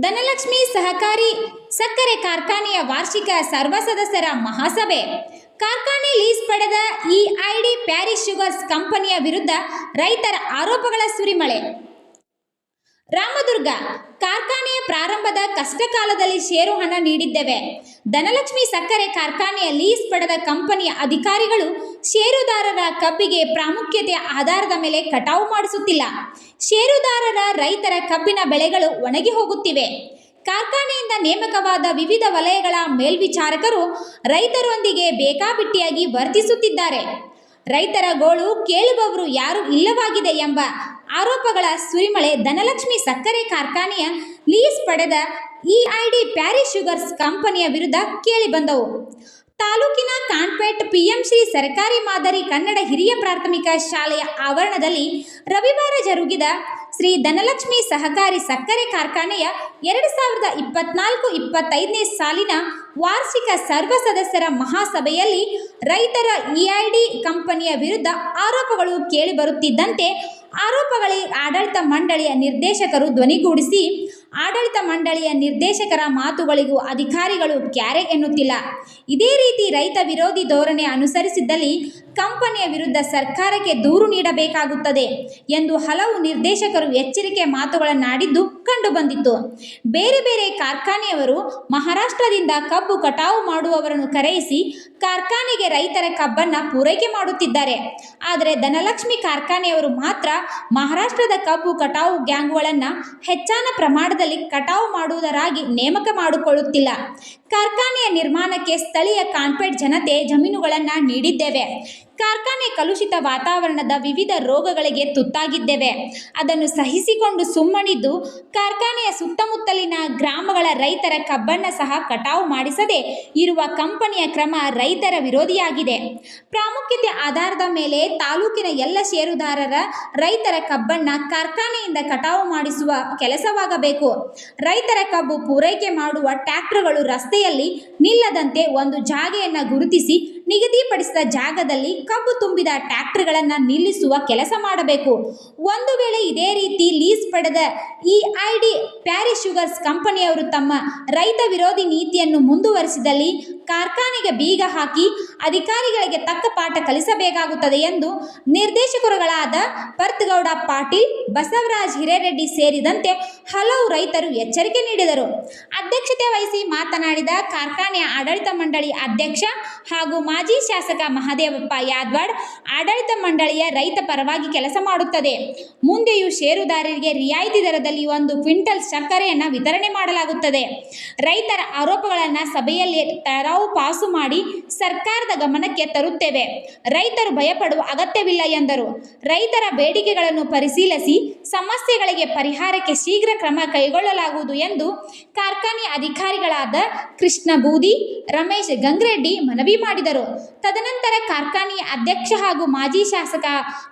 ಧನಲಕ್ಷ್ಮಿ ಸಹಕಾರಿ ಸಕ್ಕರೆ ಕಾರ್ಖಾನೆಯ ವಾರ್ಷಿಕ ಸರ್ವ ಸದಸ್ಯರ ಮಹಾಸಭೆ. ಕಾರ್ಖಾನೆ ಲೀಸ್ ಪಡೆದ ಇಐಡಿ ಪ್ಯಾರಿಸ್ ಶುಗರ್ಸ್ ಕಂಪನಿಯ ವಿರುದ್ಧ ರೈತರ ಆರೋಪಗಳ ಸುರಿಮಳೆ. ರಾಮದುರ್ಗ ಕಾರ್ಖಾನೆಯ ಪ್ರಾರಂಭದ ಕಷ್ಟಕಾಲದಲ್ಲಿ ಷೇರು ಹಣ ನೀಡಿದ್ದೇವೆ. ಧನಲಕ್ಷ್ಮಿ ಸಕ್ಕರೆ ಕಾರ್ಖಾನೆಯ ಲೀಸ್ ಪಡೆದ ಕಂಪನಿಯ ಅಧಿಕಾರಿಗಳು ಷೇರುದಾರರ ಕಬ್ಬಿಗೆ ಪ್ರಾಮುಖ್ಯತೆಯ ಆಧಾರದ ಮೇಲೆ ಕಟಾವು ಮಾಡಿಸುತ್ತಿಲ್ಲ. ಷೇರುದಾರರ ರೈತರ ಕಬ್ಬಿನ ಬೆಳೆಗಳು ಒಣಗಿ ಹೋಗುತ್ತಿವೆ. ಕಾರ್ಖಾನೆಯಿಂದ ನೇಮಕವಾದ ವಿವಿಧ ವಲಯಗಳ ಮೇಲ್ವಿಚಾರಕರು ರೈತರೊಂದಿಗೆ ಬೇಕಾಬಿಟ್ಟಿಯಾಗಿ ವರ್ತಿಸುತ್ತಿದ್ದಾರೆ. ರೈತರ ಗೋಳು ಕೇಳುವವರು ಯಾರೂ ಇಲ್ಲವಾಗಿದೆ ಎಂಬ ಆರೋಪಗಳ ಸುರಿಮಳೆ ಧನಲಕ್ಷ್ಮಿ ಸಕ್ಕರೆ ಕಾರ್ಖಾನೆಯ ಲೀಸ್ ಪಡೆದ ಇಐಡಿ ಪ್ಯಾರಿಸ್ ಶುಗರ್ಸ್ ಕಂಪನಿಯ ವಿರುದ್ಧ ಕೇಳಿಬಂದವು. ತಾಲೂಕಿನ ಕಾನ್ಪೇಟ್ ಪಿಎಂಸಿ ಸರ್ಕಾರಿ ಮಾದರಿ ಕನ್ನಡ ಹಿರಿಯ ಪ್ರಾಥಮಿಕ ಶಾಲೆಯ ಆವರಣದಲ್ಲಿ ರವಿವಾರ ಜರುಗಿದ ಶ್ರೀ ಧನಲಕ್ಷ್ಮಿ ಸಹಕಾರಿ ಸಕ್ಕರೆ ಕಾರ್ಖಾನೆಯ 2024-25ನೇ ಸಾಲಿನ ವಾರ್ಷಿಕ ಸರ್ವ ಸದಸ್ಯರ ಮಹಾಸಭೆಯಲ್ಲಿ ರೈತರ ಇಐಡಿ ಕಂಪನಿಯ ವಿರುದ್ಧ ಆರೋಪಗಳು ಕೇಳಿಬರುತ್ತಿದ್ದಂತೆ ಆರೋಪಗಳಿಗೆ ಆಡಳಿತ ಮಂಡಳಿಯ ನಿರ್ದೇಶಕರು ಧ್ವನಿಗೂಡಿಸಿ, ಆಡಳಿತ ಮಂಡಳಿಯ ನಿರ್ದೇಶಕರ ಮಾತುಗಳಿಗೂ ಅಧಿಕಾರಿಗಳು ಕ್ಯಾರೆ ಎನ್ನುತ್ತಿಲ್ಲ. ಇದೇ ರೀತಿ ರೈತ ವಿರೋಧಿ ಧೋರಣೆ ಅನುಸರಿಸಿದ್ದಲ್ಲಿ ಕಂಪನಿಯ ವಿರುದ್ಧ ಸರ್ಕಾರಕ್ಕೆ ದೂರು ನೀಡಬೇಕಾಗುತ್ತದೆ ಎಂದು ಹಲವು ನಿರ್ದೇಶಕರು ಎಚ್ಚರಿಕೆ ಮಾತುಗಳನ್ನಾಡಿದ್ದು ಕಂಡುಬಂದಿತ್ತು. ಬೇರೆ ಬೇರೆ ಕಾರ್ಖಾನೆಯವರು ಮಹಾರಾಷ್ಟ್ರದಿಂದ ಕಬ್ಬು ಕಟಾವು ಮಾಡುವವರನ್ನು ಕರೆಯಿಸಿ ಕಾರ್ಖಾನೆಗೆ ರೈತರ ಕಬ್ಬನ್ನು ಪೂರೈಕೆ ಮಾಡುತ್ತಿದ್ದಾರೆ. ಆದರೆ ಧನಲಕ್ಷ್ಮಿ ಕಾರ್ಖಾನೆಯವರು ಮಾತ್ರ ಮಹಾರಾಷ್ಟ್ರದ ಕಬ್ಬು ಕಟಾವು ಗ್ಯಾಂಗ್ಗಳನ್ನು ಹೆಚ್ಚಾನ ಪ್ರಮಾಣದಲ್ಲಿ ಕಟಾವು ಮಾಡುವುದರಾಗಿ ನೇಮಕ ಮಾಡಿಕೊಳ್ಳುತ್ತಿಲ್ಲ. ಕಾರ್ಖಾನೆಯ ನಿರ್ಮಾಣಕ್ಕೆ ಸ್ಥಳೀಯ ಕಾನ್ಪೇಟ್ ಜನತೆ ಜಮೀನುಗಳನ್ನು ನೀಡಿದ್ದೇವೆ. ಕಾರ್ಖಾನೆ ಕಲುಷಿತ ವಾತಾವರಣದ ವಿವಿಧ ರೋಗಗಳಿಗೆ ತುತ್ತಾಗಿದ್ದೇವೆ. ಅದನ್ನು ಸಹಿಸಿಕೊಂಡು ಸುಮ್ಮನಿದ್ದು ಕಾರ್ಖಾನೆಯ ಸುತ್ತಮುತ್ತಲಿನ ಗ್ರಾಮಗಳ ರೈತರ ಕಬ್ಬನ್ನು ಸಹ ಕಟಾವು ಮಾಡಿಸದೆ ಇರುವ ಕಂಪನಿಯ ಕ್ರಮ ರೈತರ ವಿರೋಧಿಯಾಗಿದೆ. ಪ್ರಾಮುಖ್ಯತೆ ಆಧಾರದ ಮೇಲೆ ತಾಲೂಕಿನ ಎಲ್ಲ ಷೇರುದಾರರ ರೈತರ ಕಬ್ಬನ್ನು ಕಾರ್ಖಾನೆಯಿಂದ ಕಟಾವು ಮಾಡಿಸುವ ಕೆಲಸವಾಗಬೇಕು. ರೈತರ ಕಬ್ಬು ಪೂರೈಕೆ ಮಾಡುವ ಟ್ರ್ಯಾಕ್ಟರ್ಗಳು ರಸ್ತೆಯಲ್ಲಿ ನಿಲ್ಲದಂತೆ ಒಂದು ಜಾಗೆಯನ್ನು ಗುರುತಿಸಿ ನಿಗದಿಪಡಿಸಿದ ಜಾಗದಲ್ಲಿ ಕಬ್ಬು ತುಂಬಿದ ಟ್ರ್ಯಾಕ್ಟರ್ಗಳನ್ನು ನಿಲ್ಲಿಸುವ ಕೆಲಸ ಮಾಡಬೇಕು. ಒಂದು ವೇಳೆ ಇದೇ ರೀತಿ ಲೀಸ್ ಪಡೆದ ಇಐಡಿ ಪ್ಯಾರಿಸ್ ಶುಗರ್ಸ್ ಕಂಪನಿಯವರು ತಮ್ಮ ರೈತ ವಿರೋಧಿ ನೀತಿಯನ್ನು ಮುಂದುವರಿಸಿದಲ್ಲಿ ಕಾರ್ಖಾನೆಗೆ ಬೀಗ ಹಾಕಿ ಅಧಿಕಾರಿಗಳಿಗೆ ತಕ್ಕ ಪಾಠ ಕಲಿಸಬೇಕಾಗುತ್ತದೆ ಎಂದು ನಿರ್ದೇಶಕರುಗಳಾದ ಪರ್ತಗೌಡ ಪಾಟೀಲ್, ಬಸವರಾಜ್ ಹಿರೇರೆಡ್ಡಿ ಸೇರಿದಂತೆ ಹಲವು ರೈತರು ಎಚ್ಚರಿಕೆ ನೀಡಿದರು. ಅಧ್ಯಕ್ಷತೆ ವಹಿಸಿ ಮಾತನಾಡಿದ ಕಾರ್ಖಾನೆಯ ಆಡಳಿತ ಮಂಡಳಿ ಅಧ್ಯಕ್ಷ ಹಾಗೂ ಮಾಜಿ ಶಾಸಕ ಮಹದೇವಪ್ಪ ಯಾದವಾಡ್, ಆಡಳಿತ ಮಂಡಳಿಯ ರೈತ ಪರವಾಗಿ ಕೆಲಸ ಮಾಡುತ್ತದೆ. ಮುಂದೆಯೂ ಷೇರುದಾರರಿಗೆ ರಿಯಾಯಿತಿ ದರದಲ್ಲಿ 1 ಕ್ವಿಂಟಲ್ ಸಕ್ಕರೆಯನ್ನು ವಿತರಣೆ ಮಾಡಲಾಗುತ್ತದೆ. ರೈತರ ಆರೋಪಗಳನ್ನು ಸಭೆಯಲ್ಲಿ ತರಾವು ಪಾಸು ಮಾಡಿ ಸರ್ಕಾರದ ಗಮನಕ್ಕೆ ತರುತ್ತೇವೆ. ರೈತರು ಭಯಪಡುವ ಅಗತ್ಯವಿಲ್ಲ ಎಂದರು. ರೈತರ ಬೇಡಿಕೆಗಳನ್ನು ಪರಿಶೀಲಿಸಿ ಸಮಸ್ಯೆಗಳಿಗೆ ಪರಿಹಾರಕ್ಕೆ ಶೀಘ್ರ ಕ್ರಮ ಕೈಗೊಳ್ಳಲಾಗುವುದು ಎಂದು ಕಾರ್ಖಾನೆಯ ಅಧಿಕಾರಿಗಳಾದ ಕೃಷ್ಣ ಬೂದಿ, ರಮೇಶ್ ಗಂಗ್ರೆಡ್ಡಿ ಮನವಿ ಮಾಡಿದರು. ತದನಂತರ ಕಾರ್ಖಾನೆಯ ಅಧ್ಯಕ್ಷ ಹಾಗೂ ಮಾಜಿ ಶಾಸಕ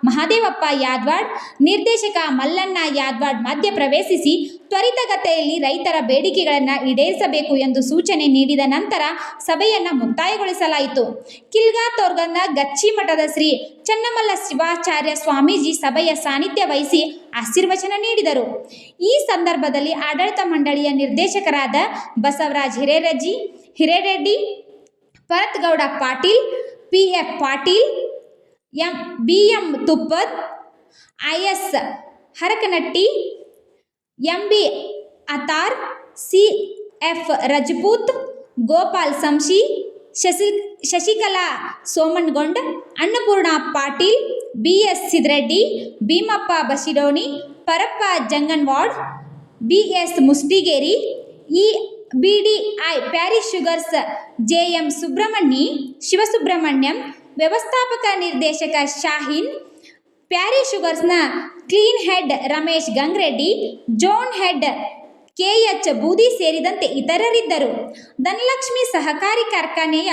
ಮಹದೇವಪ್ಪ ಯಾದವಾಡ್, ನಿರ್ದೇಶಕ ಮಲ್ಲಣ್ಣ ಯಾದವಾಡ್ ಮಧ್ಯ ಪ್ರವೇಶಿಸಿ ತ್ವರಿತಗತಿಯಲ್ಲಿ ರೈತರ ಬೇಡಿಕೆಗಳನ್ನು ಈಡೇರಿಸಬೇಕು ಎಂದು ಸೂಚನೆ ನೀಡಿದ ನಂತರ ಸಭೆಯನ್ನು ಮುಕ್ತಾಯಗೊಳಿಸಲಾಯಿತು. ಕಿಲ್ಗಾತೋರ್ಗನ ಗಚ್ಚಿಮಠದ ಶ್ರೀ ಚನ್ನಮಲ್ಲ ಶಿವಾಚಾರ್ಯ ಸ್ವಾಮೀಜಿ ಸಭೆಯ ಸಾನ್ನಿಧ್ಯ ವಹಿಸಿ ಆಶೀರ್ವಚನ ನೀಡಿದರು. ಈ ಸಂದರ್ಭದಲ್ಲಿ ಆಡಳಿತ ಮಂಡಳಿಯ ನಿರ್ದೇಶಕರಾದ Basavaraj Hirereddy, Paratgowda Patil, P F Patil, B M Tuppad, I S Harakanatti, M B Attar, C F Rajput, Gopal Samshi, Shashikala Somanagond, Annapurna Patil, B S Sidreddy, Bhimappa Bashidoni, Parappa Janganwad, B S Mustigeri, B D I Parry's sugars J M Shivasubramanyam, ವ್ಯವಸ್ಥಾಪಕ ನಿರ್ದೇಶಕ ಶಾಹೀನ್, ಪ್ಯಾರಿಸ್ ಶುಗರ್ಸ್ನ clean head Ramesh Gangreddy, zone head K H Budi ಸೇರಿದಂತೆ ಇತರರಿದ್ದರು. ಧನಲಕ್ಷ್ಮಿ ಸಹಕಾರಿ ಕಾರ್ಖಾನೆಯ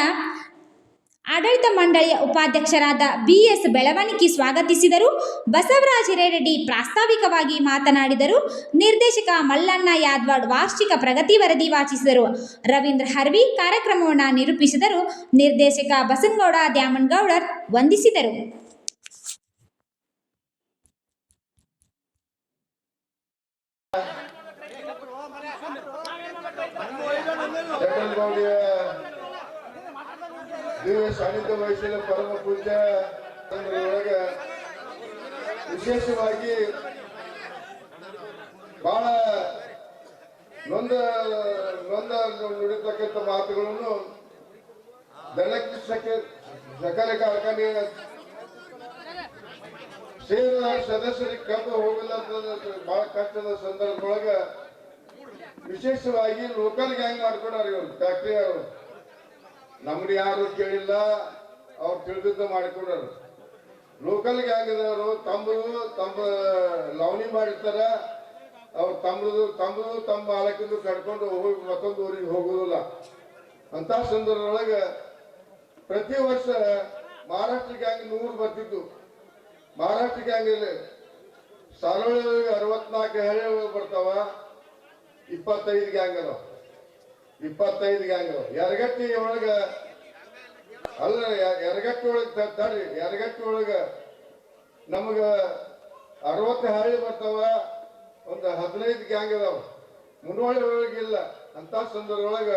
ಆಡಳಿತ ಮಂಡಳಿಯ ಉಪಾಧ್ಯಕ್ಷರಾದ ಬಿಎಸ್ ಬೆಳವಣಿಗೆ ಸ್ವಾಗತಿಸಿದರು. ಬಸವರಾಜ್ ಹಿರೇರೆಡ್ಡಿ ಪ್ರಾಸ್ತಾವಿಕವಾಗಿ ಮಾತನಾಡಿದರು. ನಿರ್ದೇಶಕ ಮಲ್ಲಣ್ಣ ಯಾದವಾಡ್ ವಾರ್ಷಿಕ ಪ್ರಗತಿ ವರದಿ ವಾಚಿಸಿದರು. ರವೀಂದ್ರ ಹರ್ವಿ ಕಾರ್ಯಕ್ರಮವನ್ನು ನಿರೂಪಿಸಿದರು. ನಿರ್ದೇಶಕ ಬಸನಗೌಡ ದ್ಯಾಮನಗೌಡರ್ ವಂದಿಸಿದರು. ದಿವ್ಯ ಸಾನ್ನಿಧ್ಯ ವಹಿಸಿದ ಪರಮ ಪೂಜ್ಯ ಒಳಗೆ ವಿಶೇಷವಾಗಿ ಬಹಳ ನೊಂದ ನುಡಿತಕ್ಕಂಥ ಮಾತುಗಳನ್ನು ಧನಲಕ್ಷ್ಮಿ ಸಕ್ಕರೆ ಕಾರ್ಖಾನೆಯ ಸೇರಿದ ಸದಸ್ಯರಿಗೆ ಕಬ್ಬು ಹೋಗಿಲ್ಲ ಅಂತ ಬಹಳ ಕಷ್ಟದ ಸಂದರ್ಭದೊಳಗ ವಿಶೇಷವಾಗಿ ಲೋಕಲ್ ಗ್ಯಾಂಗ್ ಮಾಡ್ಕೊಂಡಾರ ಇವ್ರು ಫ್ಯಾಕ್ಟ್ರಿ ಅವರು ನಮ್ಗೆ ಯಾರು ಕೇಳಿಲ್ಲ ಅವ್ರು ತಿಳಿದಿದ್ದ ಮಾಡಿಕೊಂಡಾರ ಲೋಕಲ್ ಗ್ಯಾಂಗ್ದವರು ತಮ್ಮ ಲವಣಿ ಮಾಡಿರ್ತಾರ ಅವ್ರು ತಮ್ಮ ಮಾಲಕಿಂದು ಕಡ್ಕೊಂಡು ಹೋಗಿ ಮತ್ತೊಂದು ಊರಿಗೆ ಹೋಗುದಿಲ್ಲ ಅಂತ ಸಂದರ್ಭದೊಳಗೆ ಪ್ರತಿ ವರ್ಷ ಮಹಾರಾಷ್ಟ್ರ ಗ್ಯಾಂಗ್ 100 ಬರ್ತಿದ್ದು ಮಹಾರಾಷ್ಟ್ರ ಗ್ಯಾಂಗಲ್ಲಿ ಸಾರೋಳಿ 64 ಹಳ್ಳಿ ಬರ್ತಾವ 25 ಗ್ಯಾಂಗ್ ಅದಾವ 25 ಗ್ಯಾಂಗ್ ಅದಾವ ಯರಗಟ್ಟಿ ಒಳಗ ಅಲ್ಲ ಯರಗಟ್ಟಿ ಒಳಗೆ ತಡ್ರಿ ಯರಗಟ್ಟಿ ಒಳಗ ನಮಗ 60 ಹಳ್ಳಿ ಬರ್ತಾವ ಒಂದು 15 ಗ್ಯಾಂಗ್ ಅದಾವ ಮುನ್ನೋಳಿ ಒಳಗಿಲ್ಲ ಅಂತ ಸಂದರ್ಭದೊಳಗ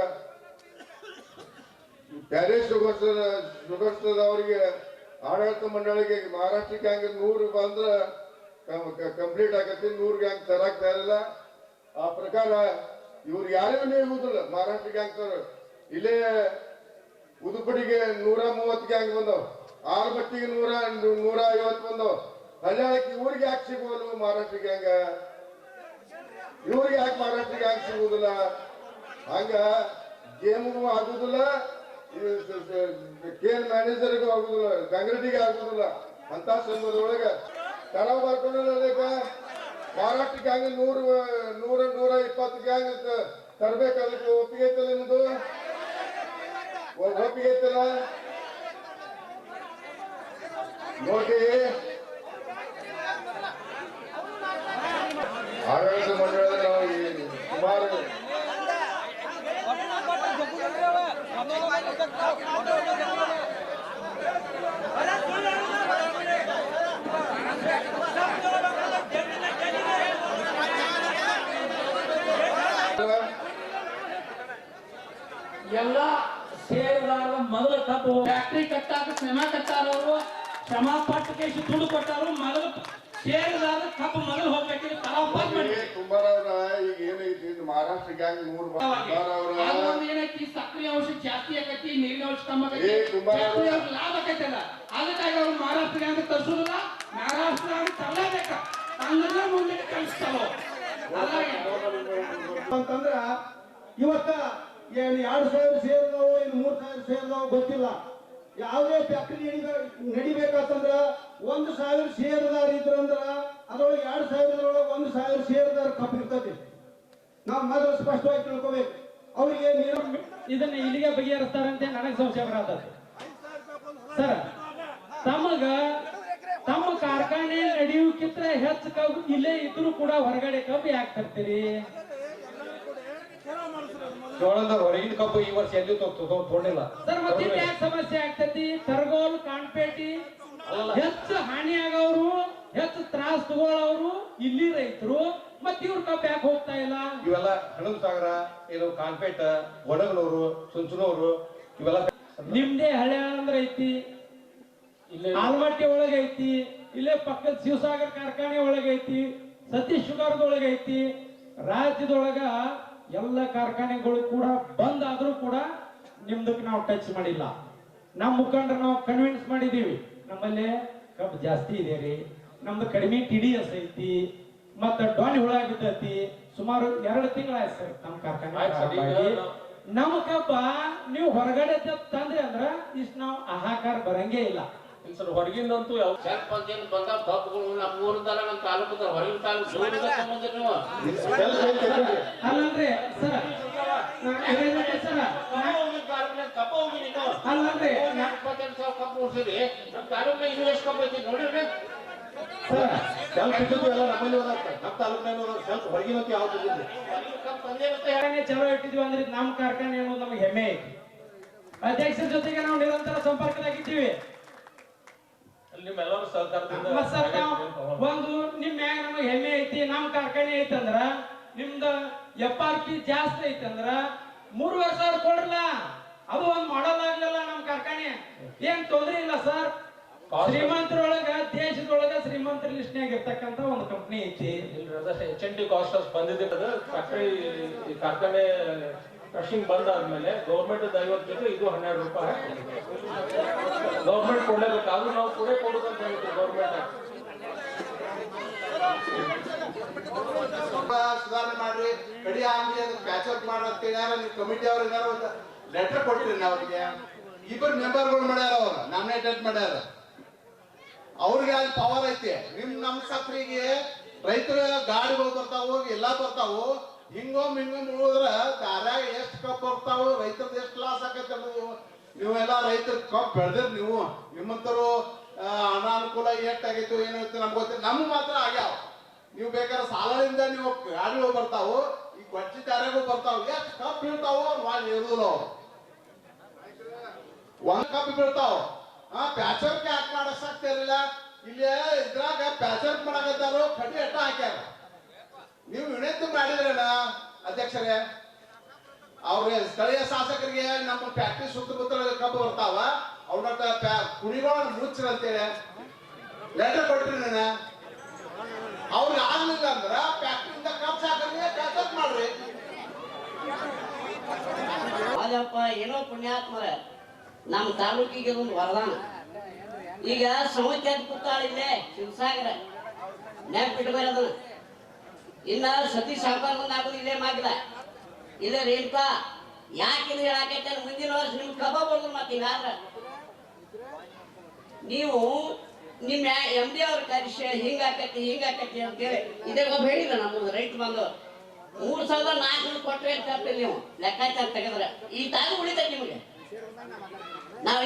ಪ್ಯಾರೇಜ್ ಶುಗರ್ಸ್ದವರಿಗೆ ಆಡಳಿತ ಮಂಡಳಿಗೆ ಮಹಾರಾಷ್ಟ್ರ ಗ್ಯಾಂಗ್ 100 ಬಂದ್ರೆ ಕಂಪ್ಲೀಟ್ ಆಗತ್ತೆ 100 ಗ್ಯಾಂಗ್ ತರಾಕ್ ಇರಲ್ಲ ಆ ಪ್ರಕಾರ ಇವ್ರು ಯಾರಿಗೂ ನೀಡುವುದಿಲ್ಲ ಮಹಾರಾಷ್ಟ್ರ ಗ್ಯಾಂಗ್ ತರ ಇಲ್ಲೇ ಉದುಪಡಿಗೆ 130 ಗ್ಯಾಂಗ್ ಬಂದವ ಆಲ್ಮಟ್ಟಿಗೆ 150 ಬಂದವ ಹಳ್ಯಾಳಕ್ಕೆ ಇವ್ರಿಗೆ ಯಾಕೆ ಸಿಗುವಲ್ಲ ಮಹಾರಾಷ್ಟ್ರ ಗ್ಯಾಂಗ್ ಇವ್ರಿಗೆ ಯಾಕೆ ಮಹಾರಾಷ್ಟ್ರ ಗ್ಯಾಂಗ್ ಸಿಗುವುದಿಲ್ಲ ಹಂಗ ಗೇಮ್ಗೂ ಆಗುದಿಲ್ಲ ಕೇನ್ ಮ್ಯಾನೇಜರ್ಗೂ ಆಗುದಿಲ್ಲ ಗಂಗರಟಿಗೆ ಆಗುದಿಲ್ಲ ಅಂತ ಸಂದರ್ಭದೊಳಗ ತಡವ ಬರ್ಕೊಂಡ ಮಹಾರಾಷ್ಟ್ರ ಗ್ಯಾಂಗ್ 120 ಗ್ಯಾಂಗ್ ತರಬೇಕು ಅದಕ್ಕೆ ಒಪ್ಪಿಗೆ ಐತಲ್ಲ ನಿಮ್ದು ಒಪ್ಪಿಗೆ ಐತಲ್ಲ ನೋಡಿ ಆಡಳಿತ ಮಂಡಳದ ನಾವು ಸುಮಾರು ಎಲ್ಲ ಸೇರಿದಾಗ ಮೊದಲು ಕಬ್ಬು ಫ್ಯಾಕ್ಟ್ರಿ ಕಟ್ಟಾಕ ಶ್ರಮ ಪಟ್ಟು ಕೇಸಿ ದುಡ್ಡು ಕೊಟ್ಟಾರು ಮೊದಲು ಸೇರಿದಾಗ ಕಬ್ಬು ಮೊದಲು ಹೋಗ್ಬೇಕಿದ್ರೆ ಕುಂಬಾರವ್ರ ಈಗ ಏನೈತಿ ಮಹಾರಾಷ್ಟ್ರ ಗ್ಯಾಂಗ್ 100 ಏನೈತಿ ಸಕ್ರಿಯ ಅಂಶ ಜಾಸ್ತಿ ಆಕೈತಿ ನೀರಿನ ಅಂಶ ಕಮ್ಮಿ ಲಾಭ ಆಕೈತಲ್ಲ ಅದಕ್ಕಾಗಿ ಅವ್ರು ಮಹಾರಾಷ್ಟ್ರ ಗ್ಯಾಂಗ್ ತರಿಸೋದಿಲ್ಲ ಮಹಾರಾಷ್ಟ್ರ ಗ್ಯಾಂಗ್ ತರಲೇಬೇಕ ಹಂಗಂದ್ರೆ ಮುಂದೆ ಕಳಿಸ್ತಾವ ಅಂತಂದ್ರ ಇವತ್ತ ಏನ್ 2000 ಸೇರಿದವು ಇನ್ನು 3000 ಸೇರಿದವು ಗೊತ್ತಿಲ್ಲ ಯಾವುದೇ ಫ್ಯಾಕ್ಟರಿ ನಡಿಬೇಕಂದ್ರ 1000 ಸೇರಿದಾರ ಇದ್ರಂದ್ರ ಅದ್ರೊಳಗೆ 2000 1000 ಸೇರಿದಾರ ಕಪ್ಪು ಇರ್ತದೆ ನಾವು ಮೊದಲು ಸ್ಪಷ್ಟವಾಗಿ ತಿಳ್ಕೋಬೇಕು ಅವರಿಗೆ ಇದನ್ನ ಇಲ್ಲಿಗೆ ಬಗೆಹರಿಸ್ತಾರಂತೆ ನನಗೆ ಸಂಶಯ ಬರತದೆ ಸರ್ ತಮ್ಮ ಕಾರ್ಖಾನೆ ನಡೆಯುಕ್ಕಿಂತ ಹೆಚ್ಚು ಕಬ್ಬು ಇಲ್ಲೇ ಇದ್ರು ಕೂಡ ಹೊರಗಡೆ ಕಬ್ಬು ಯಾಕೆ ತರ್ತೀರಿ ಜೋಳದ ಹೊರಗಿನ ಕಬ್ಬು ಈ ವರ್ಷ ಎಲ್ಲಿ ತಗೊಂಡಿಲ್ಲ ಸರ್ ಮತ್ತೆ ಯಾಕೆ ಸಮಸ್ಯೆ ಆಗ್ತೈತಿ ತರಗೋಲ್ ಕಾನ್ಪೇಟಿ ಹೆಚ್ಚು ಹಾನಿ ಆಗವ್ರು ಹೆಚ್ಚು ತ್ರಾಸ್ ತಗೊಳ್ಳೋರು ಇಲ್ಲಿ ರೈತರು ಮತ್ತೆ ಇವ್ರ ಕಬ್ಬು ಯಾಕೆ ಹೋಗ್ತಾ ಇಲ್ಲ ಇವೆಲ್ಲ ಹಣದ ಸಾಗರ ಇದು ಕಾನ್ಪೇಟ ಒಣಗನೂರು ಸುಂಚನೂರು ಇವೆಲ್ಲ ನಿಮ್ದೇ ಹಳೆ ಅಂದ್ರೆ ಐತಿ ಆಲ್ಮಟ್ಟಿ ಒಳಗೆ ಐತಿ ಇಲ್ಲೇ ಪಕ್ಕದ ಶಿವಸಾಗರ್ ಕಾರ್ಖಾನೆ ಒಳಗೆ ಐತಿ ಸತೀಶ್ ಶುಗರ್ದೊಳಗೆ ಐತಿ ರಾಜ್ಯದೊಳಗ ಎಲ್ಲ ಕಾರ್ಖಾನೆಗಳು ಕೂಡ ಬಂದ್ ಆದ್ರೂ ಕೂಡ ನಿಮ್ದಕ್ಕೆ ನಾವು ಟಚ್ ಮಾಡಿಲ್ಲ ನಮ್ಮ ಮುಖಂಡರು ನಾವು ಕನ್ವಿನ್ಸ್ ಮಾಡಿದೀವಿ ನಮ್ಮಲ್ಲಿ ಕಬ್ಬು ಜಾಸ್ತಿ ಇದೆ ರೀ ನಮ್ದು ಕಡಿಮೆ TDS ಐತಿ ಮತ್ತ ಡೊಣ್ ಹುಳ ಬಿದ್ದೈತಿ ಸುಮಾರು 2 ತಿಂಗಳಾಯ್ತು ಸರ್ ನಮ್ಮ ಕಾರ್ಖಾನೆ ನಮ್ಮ ಕಬ್ಬ ನೀವು ಹೊರಗಡೆ ತಂದ್ರಿ ಅಂದ್ರ ಇಷ್ಟ ನಾವು ಆಹಾಕಾರ ಬರಂಗೇ ಇಲ್ಲ ಸರ್ ಹೊರಗಿಂದಂತೂ ಯಾವ ಪಂಚಾಯತ್ ಬಂದಾಗ ಕಬ್ಬುಗಳು ನಮ್ಮ ಊರಿಂದಲ್ಲ ನಮ್ಮ ತಾಲೂಕು ಹೊರಗಿನ ತಾಲೂಕು ನೀವು ಅಲ್ಲಂದ್ರೆ ಸರ್ ಕಬ್ಬ ಹೋಗಿ ನೀವು ಅಲ್ಲಂದ್ರೆ 28,000 ಕಬ್ಬು ಉಳಿಸಿರಿ ನಮ್ಮ ತಾಲೂಕಿನ ಇನ್ನೂ ಎಷ್ಟು ಕಬ್ಬು ಐತಿ ನೋಡಿರಿ ಸ್ವಲ್ಪ ಇದ್ದದ್ದು ಎಲ್ಲ ನಮ್ಮಲ್ಲಿ ನಮ್ಮ ತಾಲೂಕಿನ ಸ್ವಲ್ಪ ಹೊರಗಿನಂತ ಯಾವ್ದು ಚಲೋ ಇಟ್ಟಿದ್ವಿ ಅಂದ್ರೆ ನಮ್ಮ ಕಾರ್ಖಾನೆ ಅನ್ನೋದು ನಮಗೆ ಹೆಮ್ಮೆ ಐತಿ ಅಧ್ಯಕ್ಷರ ಜೊತೆಗೆ ನಾವು ನಿರಂತರ ಸಂಪರ್ಕದಾಗಿದ್ದೀವಿ ನಿಮ್ಮೆಲ್ಲರೂ ಸಹಕಾರದಿಂದ ಒಂದು ನಿಮ್ ಮ್ಯಾಗ ನಮಗೆ ಹೆಮ್ಮೆ ಐತಿ ನಮ್ ಕಾರ್ಖಾನೆ ಐತಂದ್ರ ನಿಮ್ದ FRP ಜಾಸ್ತಿ ಐತಂದ್ರ 3,000 ಕೊಡ್ರಲ್ಲ ಅದು ಒಂದು ಮಾಡಲ್ ಆಗ್ಲಿಲ್ಲ ನಮ್ಮ ಕಾರ್ಖಾನೆ ಏನ್ ತೊಂದ್ರೆ ಇಲ್ಲ ಸರ್. ಶ್ರೀಮಂತರೊಳಗ ದೇಶದೊಳಗ ಶ್ರೀಮಂತರ ಲಿಸ್ಟ್ನಾಗ ಇರ್ತಕ್ಕಂತ ಒಂದು ಕಂಪ್ನಿ ಐತಿ. HNT ಕಾಸ್ಟ್ ಬಂದಿದೆ. ಅದು ಫ್ಯಾಕ್ಟರಿ ಕಾರ್ಖಾನೆ ಕ್ರಷಿಂಗ್ ಬಂದಾದ್ಮೇಲೆ ಗೌರ್ಮೆಂಟ್ 50 ಜೊತೆ ಇದು 12 ರೂಪಾಯಿ ಗೌರ್ಮೆಂಟ್ ಕೊಡ್ಲೇಬೇಕು. ಅದು ನಾವು ಕೊಡೋದು ಅಂತ ಹೇಳ್ತೀವಿ ಗೌರ್ಮೆಂಟ್. ಸುಧಾರಣೆ ಮಾಡ್ರಿ, ಕಡಿ ಆಗ್ಲಿ, ಅದನ್ನ ಪ್ಯಾಚಪ್ ಮಾಡಂತ ಏನಾರ ನೀವು ಕಮಿಟಿ ಅವ್ರ ಏನಾರ ಒಂದು ಲೆಟರ್ ಕೊಡ್ತೀರಿ ಅವ್ರಿಗೆ. ಇಬ್ಬರು ಮೆಂಬರ್ಗಳು ಮಾಡ್ಯಾರ, ಅವ್ರ ನಾಮಿನೇಟೆಡ್ ಮಾಡ್ಯಾರ, ಅವ್ರಿಗೆ ಅಲ್ಲಿ ಪವರ್ ಐತಿ. ನಮ್ಮ ಸಕ್ರಿಗೆ ರೈತರ ಗಾಡಿಗಳು ಬರ್ತಾವು, ಎಲ್ಲಾ ಬರ್ತಾವು. ಹಿಂಗೊಮ್ಮೆ ಉಳಿದ್ರ ದಾರ್ಯಾಗ ಎಷ್ಟು ಕಪ್ ಬರ್ತಾವು, ರೈತರದ್ದು ಎಷ್ಟು ಲಾಸ್ ಆಗತ್ತೆ ಅನ್ನೋದು. ನೀವೆಲ್ಲ ರೈತರ ಕಪ್ ಬೆಳೆದಿರ್ ನೀವು, ನಿಮ್ಮಂತರು ಅನಾನುಕೂಲ ಎಷ್ಟಾಗೈತು ಏನಾಯ್ತು ನಮ್ಗೆ ಗೊತ್ತಿಲ್ಲ. ನಮ್ಮ ಮಾತ್ರ ಆಗ್ಯಾವ. ನೀವು ಬೇಕಾದ್ರೆ ಸಾಲದಿಂದ ನೀವು ಗಾಡಿಗಳು ಬರ್ತಾವು, ಈ ಕೊಚ್ಚಿ ದಾರ್ಯಾಗೂ ಬರ್ತಾವು. ಎಷ್ಟು ಕಪ್ ಬೀಳ್ತಾವು ಅವ್ರು ಮಾಡಿ ಇರುದಿಲ್ಲ. ಅವ್ರು ಒಂದ್ ಕಪ್ ಬೀಳ್ತಾವ. ಪ್ಯಾಚರ್ಗೆ ಯಾಕೆ ಮಾಡಕ್ ಇರಲಿಲ್ಲ? ಇಲ್ಲಿ ಇದ್ರಾಗ ಪ್ಯಾಚರ್ ಮಾಡಕತ್ತಾರು, ಕಡ್ಡಿ ಅಟ್ಟ ಹಾಕ್ಯಾರ. ನೀವು ವಿನಂತಿ ಮಾಡಿದ್ರೇನ ಅಧ್ಯಕ್ಷರೇ? ಅವ್ರ ಸ್ಥಳೀಯ ಶಾಸಕರಿಗೆ ನಮ್ಮ ಫ್ಯಾಕ್ಟ್ರಿ ಸುತ್ತಮುತ್ತಲ ಕಬ್ಬು ಬರ್ತಾವ, ಅವ್ರ ಕುಣಿಗಳನ್ನ ಮುಚ್ಚರಂತೇಳಿ ಲೆಟರ್ ಕೊಟ್ರಿ ನಾನು. ಅವ್ರಿಗೆ ಆಗ್ಲಿಲ್ಲ ಅಂದ್ರ ಫ್ಯಾಕ್ಟ್ರಿಯಿಂದ ಕಬ್ಬು ಸಾಕರಿಗೆ ಪ್ಯಾಚಪ್ ಮಾಡ್ರಿ. ಅದಪ್ಪ ಏನೋ ಪುಣ್ಯಾತ್ಮರ ನಮ್ಮ ತಾಲೂಕಿಗೆ ಒಂದು ವರದಾನ. ಈಗ ಸಮಸ್ಯೆ ಕೂತಾಳಿಲ್ಲೇ ಶಿವಸಾಗರ ನೆನಪಿಟ್ಬೇಡ ಅದನ್ನ. ಇನ್ನ ಸತೀಶ್ ಸಾವುಕಾರ ಮುಂದೆ ಆಗೋದು ಇಲ್ಲೇ ಮಾಗಿಲ್ಲ, ಇಲ್ಲೇ ರೇಣುಕಾ. ಯಾಕೆ ಹೇಳಾಕೈತೆ ಮುಂದಿನ ವರ್ಷ ನಿಮ್ಗೆ ಕಬ್ಬ ಬರ್ದು ಮತ್ತೀಗಾದ್ರ ನೀವು ನಿಮ್ಮ MD ಅವ್ರ ಕರಿಸಿ ಹಿಂಗಾಕೈತಿ ಅಂತೇಳಿ ಇದೇ ಒಬ್ಬ ಹೇಳಿಲ್ಲ. ನಮ್ಮದು ರೈತ ಬಂದು 3400 ಕೊಟ್ಟರೆ ತಪ್ಪಿಲ್ಲ. ನೀವು ಲೆಕ್ಕಾಚಾರ ತೆಗೆದ್ರೆ ಈ ತಾನು ಉಳಿತೈತೆ ನಿಮಗೆ.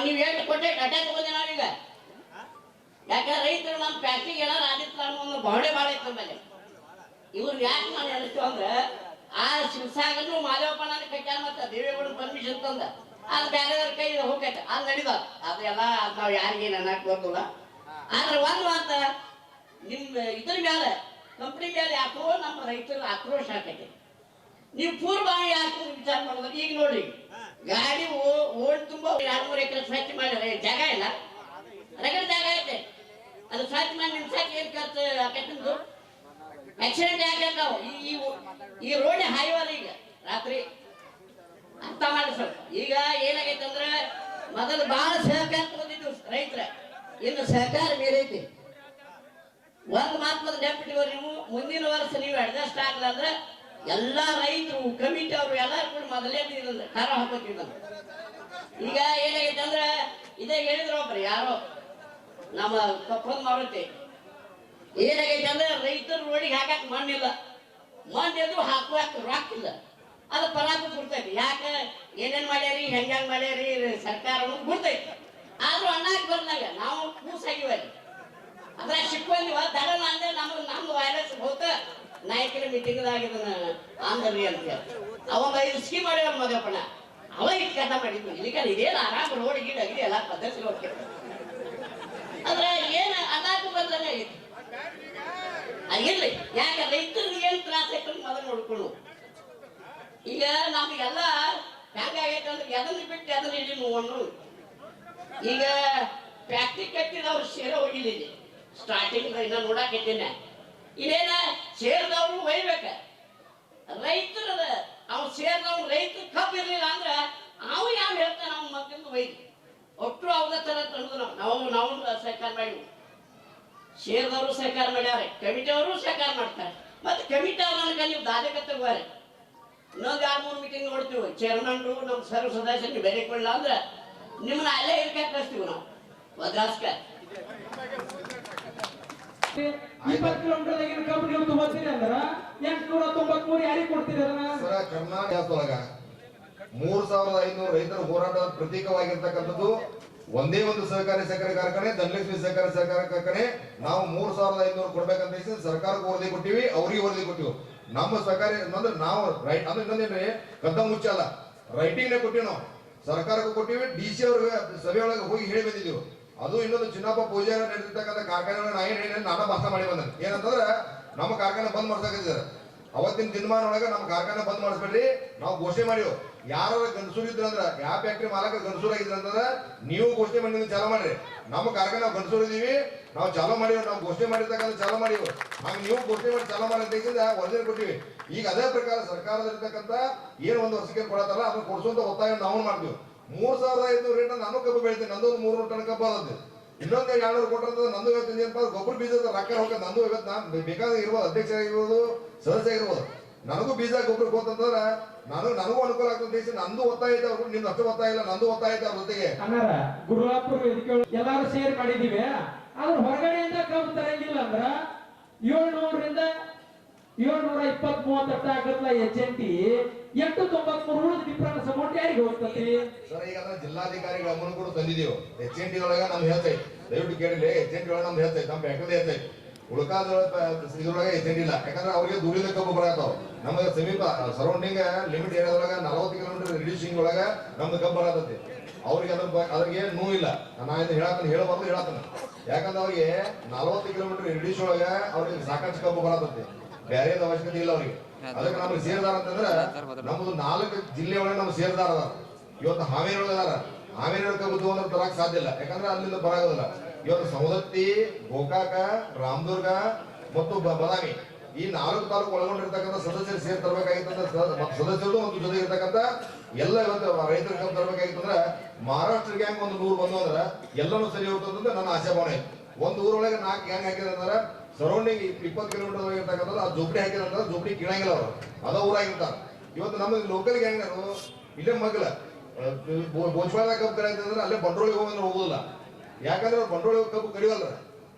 ನೀವು ಎಷ್ಟು ಕೊಟ್ಟೆ ಕಟ್ಟೆ ತಗೊಂಡೆ ನಾವೀಗ. ಯಾಕಂದ್ರೆ ರೈತರು ನಮ್ಮ ಫ್ಯಾಕ್ಟ್ರಿಗೆ ಏನಾರು ಆದಿತ್ತು ಅನ್ನೋ ಭಾವನೆ ಮಾಡೈತೆ ನಮ್ಮಲ್ಲಿ. ಇವ್ರು ಯಾಕೆ ನಾನು ಹೇಳ್ತೀವಿ ಅಂದ್ರೆ ಆ ಶಿವಸಾಗರನು ಮಾದೇವಪ್ಪ ನಾನು ಕಟ್ಟಾರ ಮತ್ತೆ ದೇವೇಗೌಡ ಪರ್ಮಿಷನ್ ತಂದ ಅದು ಬೇರೆಯವ್ರ ಕೈ ಹೋಗೈತೆ, ಅದು ನಡೀದ. ಅದೆಲ್ಲ ಅದು ನಾವು ಯಾರಿಗೆ ಅನ್ನಕ್ಕೆ ಬರ್ದಿಲ್ಲ. ಆದ್ರೆ ಒಂದು ಮಾತ ನಿಮ್ಮ ಇದ್ರ ಮೇಲೆ ಕಂಪ್ನಿ ಮೇಲೆ ಯಾಕೋ ನಮ್ಮ ರೈತರು ಆಕ್ರೋಶ ಆಕೈತೆ. ನೀವು ಪೂರ್ವ ಯಾಕೆ ವಿಚಾರ ಮಾಡಿದ್ರೆ ಈಗ ನೋಡಿ ಗಾಡಿ ಓಡ್ ತುಂಬಾ 2-3 ಎಕರೆ ಸ್ವಚ್ಛ ಮಾಡಿದ್ರೆ ಜಾಗ ಇಲ್ಲ, ರಗಡ ಜಾಗ ಐತೆ. ಅದು ಸ್ವಚ್ಛ ಮಾಡಿ ನಿಲ್ಸಕ್ಕೆ ಏನ್ ಖರ್ಚು ಆಕೈತಿಂದು ಆಕ್ಸಿಡೆಂಟ್ ಯಾಕಾಗ್ತಾವ. ಈ ರೋಡ್ ಹಾಯ್ವಲ್ಲ ಈಗ ರಾತ್ರಿ ಅರ್ಥ ಮಾಡಿ ಸ್ವಲ್ಪ. ಈಗ ಏನಾಗೈತೆ ಅಂದ್ರೆ ಮೊದಲು ಬಹಳ ಸಹಕಾರ ತಗೊಂಡಿದ್ದು ರೈತರ, ಇನ್ನು ಸಹಕಾರ ಬೇರೈತಿ. ಒಂದು ಮಾತು ನೆನಪಿಟ್ಟಿವ್ರಿ ನೀವು, ಮುಂದಿನ ವರ್ಷ ನೀವು ಅಡ್ಜಸ್ಟ್ ಆಗಲ್ಲ ಅಂದ್ರೆ ಎಲ್ಲಾ ರೈತರು ಕಮಿಟಿ ಅವರು ಎಲ್ಲಾರು ಕೂಡ ಮೊದಲೇ ಕಾರ ಹಾಕೋತಿದ್ದ. ಈಗ ಏನಾಗೈತೆ ಅಂದ್ರೆ ಇದೇ ಹೇಳಿದ್ರು ಒಬ್ರು ಯಾರೋ ನಮ್ಮ ಕಪ್ಪೊಂದು ಮಾರುತಿ. ಏನಾಗೈತೆ ಅಂದ್ರೆ ರೈತರು ರೋಡಿಗೆ ಹಾಕಕ್ ಮಣ್ಣಿಲ್ಲ, ಮಣ್ಣಿದ್ರು ಹಾಕುವಾಕ ರಾಕಿಲ್ಲ. ಅದು ಪರಾಕು ಗುರ್ತೈತಿ. ಯಾಕೆ ಏನೇನ್ ಮಾಡ್ಯಾರಿ ಹೆಂಗ್ ಮಾಡ್ಯಾರಿ ಸರ್ಕಾರ ಗುರ್ತೈತಿ. ಆದ್ರೂ ಅಣ್ಣಾಕ್ ಬರ್ಲಾಗ ನಾವು ಕೂಸಾಗಿವಲ್ಲಿ ಅದ್ರಾಗ ಸಿಕ್ಕೊಂಡಿವ ದಡನ ಅಂದ್ರೆ ನಮ್ದು ವೈರಸ್ ಹೋತ ನಾಯಕರ ಮೀಟಿಂಗ್ದಾಗಿದ್ದನ ಅಂದ್ರಿ ಅಂತ ಅವಾಗ 5 ಸ್ಕೀಮ್ ಮಾಡ್ಯಾವ ಮಗಪ್ಪಣ್ಣ. ಅವ ಇಟ್ಟು ಕಥ ಮಾಡಿದ್ವಿ. ಇಲ್ಲಿ ಇದೇನು ಆರಾಮ ರೋಡ್ ಗೀಡ್ ಆಗಿದೆ ಎಲ್ಲ ಪದ್ಧತಿ ಹೋಗ್ತೇವೆ. ಆದ್ರೆ ಏನು ಅನಾಕು ಬಂದಂಗೆ ಆಗೈತಿ. ಇರ್ಲಿ, ಯಾಕೆ ರೈತರಿಗೆ ಏನು ತ್ರಾಸ ಐತೆ ಮೊದಲು ನೋಡ್ಕೊಂಡು. ಈಗ ನಮಗೆಲ್ಲ ಹೆಂಗಾಗೈತೆ ಅಂದ್ರೆ ಎದನ್ನ ಬಿಟ್ಟು ಎದನ್ನ ಇಲ್ಲಿ ನೋಡ್ರು. ಈಗ ಫ್ಯಾಕ್ಟ್ರಿ ಕಟ್ಟಿದವ್ರು ಸೇರ ಹೋಗಿಲ್ಲ. ಸ್ಟಾರ್ಟಿಂಗ್ ಇನ್ನ ನೋಡಾಕೈತೇನೆ ಇಲ್ಲೇನ ಸೇರಿದವ್ರು ಒಯ್ಬೇಕ. ರೈತರ ಅವ್ನು ಸೇರಿದವ್ನು ರೈತರು ಕಬ್ಬು ಇರ್ಲಿಲ್ಲ ಅಂದ್ರೆ ಅವು ಯಾವ ಹೇಳ್ತಾನೆ ಅವ್ನ ಮಕ್ಕಳಿಂದ ಒಯ್ದು ಒಟ್ಟು ಅವ್ರ ತರ ತಂದು ನಾವು ಸಹಕಾರ ಮಾಡಿ ಸೇರಿದವರು ಸಹಕಾರ ಮಾಡ್ಯಾರ, ಕಮಿಟಿ ಅವರು ಸಹಕಾರ ಮಾಡ್ತಾರೆ. ಮತ್ತೆ ಕಮಿಟಿ ಅವ್ರ ನನಗೆ ನೀವು ದಾದಕತ್ತೆ ಹೋಗಾರೆ ಇನ್ನೊಂದು 2-3 ಮೀಟಿಂಗ್ ನೋಡ್ತೀವಿ. ಚೇರ್ಮನ್ರು ನಮ್ಮ ಸರ್ವ ಸದಸ್ಯ ನೀವು ಬೇರೆ ಕೊಡಲ್ಲ ಅಂದ್ರೆ ನಿಮ್ಮನ್ನ ಅಲ್ಲೇ ಇರ್ಕೆ ಕಳಿಸ್ತೀವಿ ನಾವು ಮದ್ರಾಸ್ಕ. 20 ಕಿಲೋಮೀಟರ್ ಕಬ್ಬು ನೀವು ತಗೋತೀರಿ ಅಂದ್ರೆ 893 ಯಾರಿಗೆ ಕೊಡ್ತೀರಿ ಅದನ್ನ? ಕರ್ನಾಟಕದೊಳಗ 3500 ರೈತರ ಹೋರಾಟದ ಪ್ರತೀಕವಾಗಿರ್ತಕ್ಕಂಥದ್ದು ಒಂದೇ ಒಂದು ಸಹಕಾರಿ ಕಾರ್ಖಾನೆ, ಧನಲಕ್ಷ್ಮಿ ಸಹಕಾರಿ ಕಾರ್ಖಾನೆ. ನಾವು 3500 ಕೊಡ್ಬೇಕಂತ ಸರ್ಕಾರಕ್ಕೆ ವರದಿ ಕೊಟ್ಟಿವಿ, ಅವ್ರಿಗೆ ವರದಿ ಕೊಟ್ಟಿವಿ. ನಮ್ಮ ಸಹಕಾರಿ ಅಂದ್ರೆ ನಾವು ರೈಟ್ ಅಂದ್ರೆ ಇನ್ನೊಂದೇನ್ರಿ ಕದ್ದ ಮುಚ್ಚಲ್ಲ, ರೈಟಿಂಗ್ ನೇ ಕೊಟ್ಟಿವಿ. ನಾವು ಸರ್ಕಾರಕ್ಕೂ ಕೊಟ್ಟಿವಿ, DC ಅವ್ರಿಗೆ ಸಭೆ ಒಳಗೆ ಹೋಗಿ ಹೇಳಿ ಬಂದಿದ್ದೀವಿ. ಅದು ಇನ್ನೊಂದು ಚಿನ್ನಪ್ಪ ಪೂಜಾರ ನಡೆದಿರ್ತಕ್ಕಂಥ ಕಾರ್ಖಾನೆ ನಾ ಏನ್ ಹೇಳಿ ನಾನ ಭಾಷಣ ಮಾಡಿ ಬಂದ ಏನಂತಂದ್ರೆ ನಮ್ಮ ಕಾರ್ಖಾನೆ ಬಂದ್ ಮಾಡ್ಸಕಿದ್ದಾರೆ. ಅವತ್ತಿನ ದಿನಮಾನ ಒಳಗೆ ನಮ್ಮ ಕಾರ್ಖಾನೆ ಬಂದ್ ಮಾಡಿಸ್ಬೇಡ್ರಿ, ನಾವು ಘೋಷಣೆ ಮಾಡಿವ್. ಯಾರು ಗಂಡಸೂರು ಇದ್ರಂದ್ರ, ಯಾವ ಫ್ಯಾಕ್ಟ್ರಿ ಮಾಲಕರು ಗಂಡಸೂರು ಆಗಿದ್ರಂದ್ರ ನೀವು ಘೋಷಣೆ ಮಾಡಿ ಚಾಲೂ ಮಾಡ್ರಿ. ನಮ್ಮ ಕಾರ್ಖಾನೆ ನಾವು ಗಂಡಸೂರು ಇದೀವಿ, ನಾವು ಚಾಲೂ ಮಾಡಿವ್, ನಾವು ಘೋಷಣೆ ಮಾಡಿರ್ತಕ್ಕಂಥ ಚಾಲೂ ಮಾಡಿವ್. ಹಾಗೆ ನೀವು ಘೋಷಣೆ ಮಾಡಿ ಚಾಲೂ ಮಾಡಿ ವರದಿ ಕೊಟ್ಟಿವಿ. ಈಗ ಅದೇ ಪ್ರಕಾರ ಸರ್ಕಾರದಲ್ಲಿರ್ತಕ್ಕಂಥ ಏನು ಒಂದು ವರ್ಷಕ್ಕೆ ಕೊಡತ್ತಾರ ಅದನ್ನ ಕೊಡಿಸುವಂತ ಒತ್ತಾಯ ನಾವು ಮಾಡ್ತೀವಿ. 3,500 ರೇಟ್ ನಾನು ಕಬ್ಬು ಬೆಳಿತೀನಿ, ನಂದು 300 ಟನ್ ಕಬ್ಬು ಆದದ್ದು. ಇನ್ನೊಂದು 200 ಕೊಟ್ಟರೆ ನಂದು ಇವತ್ತು ಏನಪ್ಪ ಗೊಬ್ಬರ ಬೀಜದ ರೊಕ್ಕ ಹೋಗ ನಂದು ಇವತ್ತು ನಾನು ಬೇಕಾದ್ರೆ ಇರ್ಬೋದು, ಅಧ್ಯಕ್ಷ ಆಗಿರ್ಬೋದು, ಸದಸ್ಯ ಆಗಿರ್ಬೋದು. ನನಗೂ ಬೀಜ ಗೊಬ್ಬರ ಹೋತಂದ್ರೆ ನನಗೂ ಅನುಕೂಲ ಆಗ್ತದೆ. ನಂದು ಒತ್ತಾಯ ಐತೆ, ಅವ್ರು ನಿಮ್ದು ಅಷ್ಟು ಒತ್ತಾಯ ಇಲ್ಲ, ನಂದು ಒತ್ತಾಯ ಐತೆ ಅವ್ರ ಜೊತೆಗೆ. ಅನ್ನಾರ ಗುರುವಾಪುರ ವೇದಿಕೆ ಎಲ್ಲಾರು ಸೇರಿ ಮಾಡಿದೀವಿ. ಆದ್ರೆ ಹೊರಗಡೆಯಿಂದ ಕಬ್ಬು ತರಂಗಿಲ್ಲ ಅಂದ್ರ 700ರಿಂದ 720-30 ಆಗತ್ಲ HNT 893 ಉಳಿದ ಡಿಫರೆನ್ಸ್ ಅಮೌಂಟ್ ಯಾರಿಗೆ ಹೋಗ್ತತಿ ಸರ್? ಈಗ ಜಿಲ್ಲಾಧಿಕಾರಿಗಳ ಗಮನ ಕೂಡ ತಂದಿದ್ದೀವಿ. HNT ಒಳಗ ನಮ್ದು ಹೆಚ್ಚೈತಿ, ದಯವಿಟ್ಟು ಕೇಳಿಲ್ಲ. HNT ಒಳಗೆ ನಮ್ದು ಹೆಚ್ಚೈತಿ, ನಮ್ಮ ಫ್ಯಾಕ್ಟರಿ ಹೆಚ್ಚೈತಿ. ಉಳ್ಕಾದ ಇದ್ರೊಳಗೆ HNT ಇಲ್ಲ, ಯಾಕಂದ್ರೆ ಅವ್ರಿಗೆ ದೂರಿದ ಕಬ್ಬು ಬರತ್ತಾವ. ನಮಗೆ ಸಮೀಪ ಸರೌಂಡಿಂಗ್ ಲಿಮಿಟ್ ಏರಿಯಾದೊಳಗ 40 ಕಿಲೋಮೀಟರ್ ರಿಡ್ಯೂಸಿಂಗ್ ಒಳಗ ನಮ್ದು ಕಬ್ಬು ಬರತೈತಿ. ಅವ್ರಿಗೆ ಅದ್ರಿಗೆ ನೋವು ಇಲ್ಲ. ನಾನು ಇದು ಹೇಳಬಾರ್ದು ಹೇಳತ್ತನ, ಯಾಕಂದ್ರೆ ಅವ್ರಿಗೆ 40 ಕಿಲೋಮೀಟರ್ ರಿಡ್ಯೂಸ್ ಒಳಗ ಅವ್ರಿಗೆ ಸಾಕಷ್ಟು ಕಬ್ಬು ಬರತೈತಿ, ಬೇರೆ ಅವಶ್ಯಕತೆ ಇಲ್ಲ ಅವ್ರಿಗೆ. ಅದಕ್ಕೆ ನಮ್ಗೆ ಸೇರ್ದಾರ ಅಂತಂದ್ರೆ ನಮ್ದು 4 ಜಿಲ್ಲೆ ಒಳಗೆ ನಮ್ಗೆ ಸೇರ್ದಾರ ಅದಾರ. ಇವತ್ತು ಹಾವೇರಿ ಒಳಗೆ ಅದಾರ, ಹಾವೇರಿ ಕಬ್ಬು ತಗೊಂಡ್ರೆ ತರಕ್ ಸಾಧ್ಯ ಇಲ್ಲ, ಯಾಕಂದ್ರೆ ಅಲ್ಲಿಂದ ಬರಾಗೋದಿಲ್ಲ. ಇವತ್ತು ಸವದತ್ತಿ, ಗೋಕಾಕ, ರಾಮದುರ್ಗ ಮತ್ತು ಬದಾಮಿ ಈ 4 ತಾಲೂಕು ಒಳಗೊಂಡಿರ್ತಕ್ಕಂಥ ಸದಸ್ಯರು ಸೇರಿ ತರಬೇಕಾಗಿತ್ತಂದ್ರೆ ಸದಸ್ಯರು ಮತ್ತು ಜೊತೆ ಇರ್ತಕ್ಕಂಥ ಎಲ್ಲ ಇವತ್ತು ರೈತರ ಕಬ್ಬು ತರಬೇಕಾಗಿತ್ತಂದ್ರೆ ಮಹಾರಾಷ್ಟ್ರ ಗ್ಯಾಂಗ್ ಒಂದು 100 ಬಂದು ಅಂದ್ರೆ ಎಲ್ಲನೂ ಸರಿ ಹೋಗ್ತದಂತ ನನ್ನ ಆಶಾಭಾವನೆ ಐತಿ. ಒಂದು ಊರೊಳಗೆ 4 ಗ್ಯಾಂಗ್ ಹಾಕಿದ್ರೆ ಸರೌಂಡಿಂಗ್ 20 ಕಿಲೋಮೀಟರ್ ಇರ್ತಕ್ಕಂಥ ಆ ಜೋಪಡಿ ಹಾಕಿದ್ರೆ ಜೋಪಡಿ ಕೀಳಂಗಿಲ್ಲ ಅವರು, ಅದ ಊರಾಗಿರ್ತಾರ. ಇವತ್ತು ನಮ್ಮ ಲೋಕಲ್ ಗ್ಯಾಂಗ್ ಇಲ್ಲೇ ಮಗ್ಲ ಬೋಚ್ವಾಳ ಕಬ್ಬು ಕಡಿದ್ರೆ ಅಲ್ಲೇ ಬಂಡೋಳಿಗೆ ಹೋಗಂದ್ರೆ ಹೋಗುದಿಲ್ಲ, ಯಾಕಂದ್ರೆ ಅವ್ರು ಬಂಡೋಳಿ ಕಬ್ಬು ಕಡಿವಲ್ಲ.